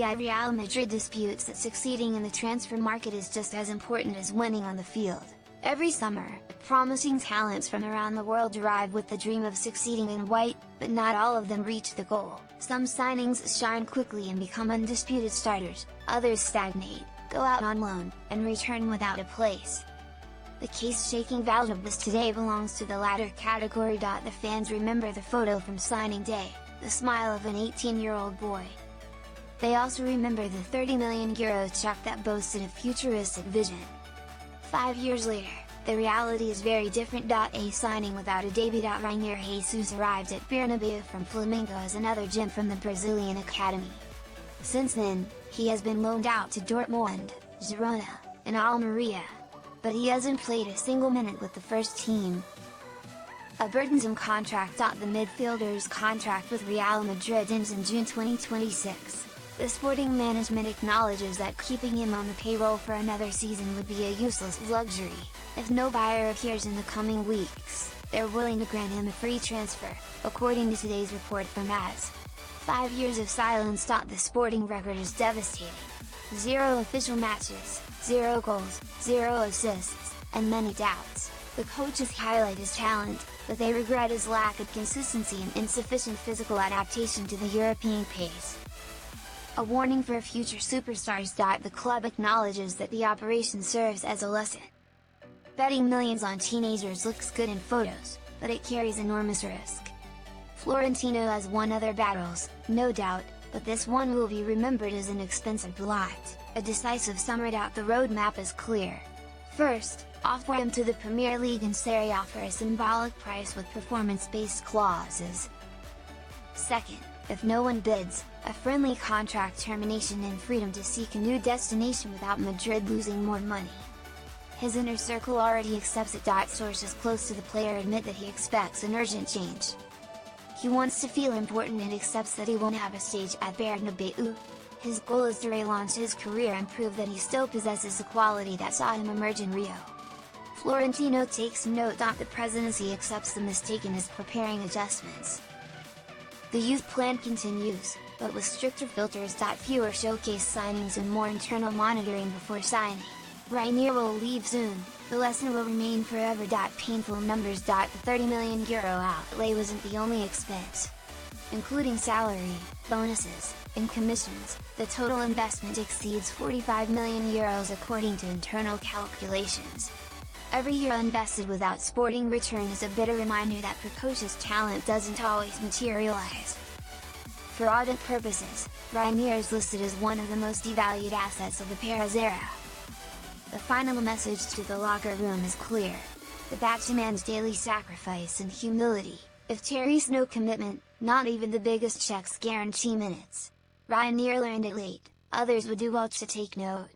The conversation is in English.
Real Madrid disputes that succeeding in the transfer market is just as important as winning on the field. Every summer, promising talents from around the world arrive with the dream of succeeding in white, but not all of them reach the goal. Some signings shine quickly and become undisputed starters, others stagnate, go out on loan, and return without a place. The case-shaking Valdebebas today belongs to the latter category. The fans remember the photo from signing day, the smile of an 18-year-old boy. They also remember the €30 million check that boasted a futuristic vision. 5 years later, the reality is very different. A signing without a debut. Rainier Jesus arrived at Bernabeu from Flamengo as another gem from the Brazilian academy. Since then, he has been loaned out to Dortmund, Girona, and Almeria, but he hasn't played a single minute with the first team. A burdensome contract. The midfielder's contract with Real Madrid ends in June 2026. The sporting management acknowledges that keeping him on the payroll for another season would be a useless luxury. If no buyer appears in the coming weeks, they're willing to grant him a free transfer, according to today's report from AS. 5 years of silence. The sporting record is devastating. 0 official matches, 0 goals, 0 assists, and many doubts. The coaches highlight his talent, but they regret his lack of consistency and insufficient physical adaptation to the European pace. A warning for future superstars. The club acknowledges that the operation serves as a lesson. Betting millions on teenagers looks good in photos, but it carries enormous risk. Florentino has won other battles, no doubt, but this one will be remembered as an expensive blight. A decisive summer. The roadmap is clear. First, offer him to the Premier League and Serie A for a symbolic price with performance-based clauses. Second, if no one bids, a friendly contract termination and freedom to seek a new destination without Madrid losing more money. His inner circle already accepts it. Sources close to the player admit that he expects an urgent change. He wants to feel important and accepts that he won't have a stage at Bernabeu. His goal is to relaunch his career and prove that he still possesses the quality that saw him emerge in Rio. Florentino takes note. The presidency accepts the mistake and is preparing adjustments. The youth plan continues, but with stricter filters. Fewer showcase signings and more internal monitoring before signing. Rainier will leave soon, the lesson will remain forever. Painful numbers. The €30 million outlay wasn't the only expense. Including salary, bonuses, and commissions, the total investment exceeds €45 million according to internal calculations. Every year invested without sporting return is a bitter reminder that precocious talent doesn't always materialize. For audit purposes, Rainier is listed as one of the most devalued assets of the Perez era. The final message to the locker room is clear. The bat demands daily sacrifice and humility. If Terry's no commitment, not even the biggest checks guarantee minutes. Rainier learned it late, others would do well to take note.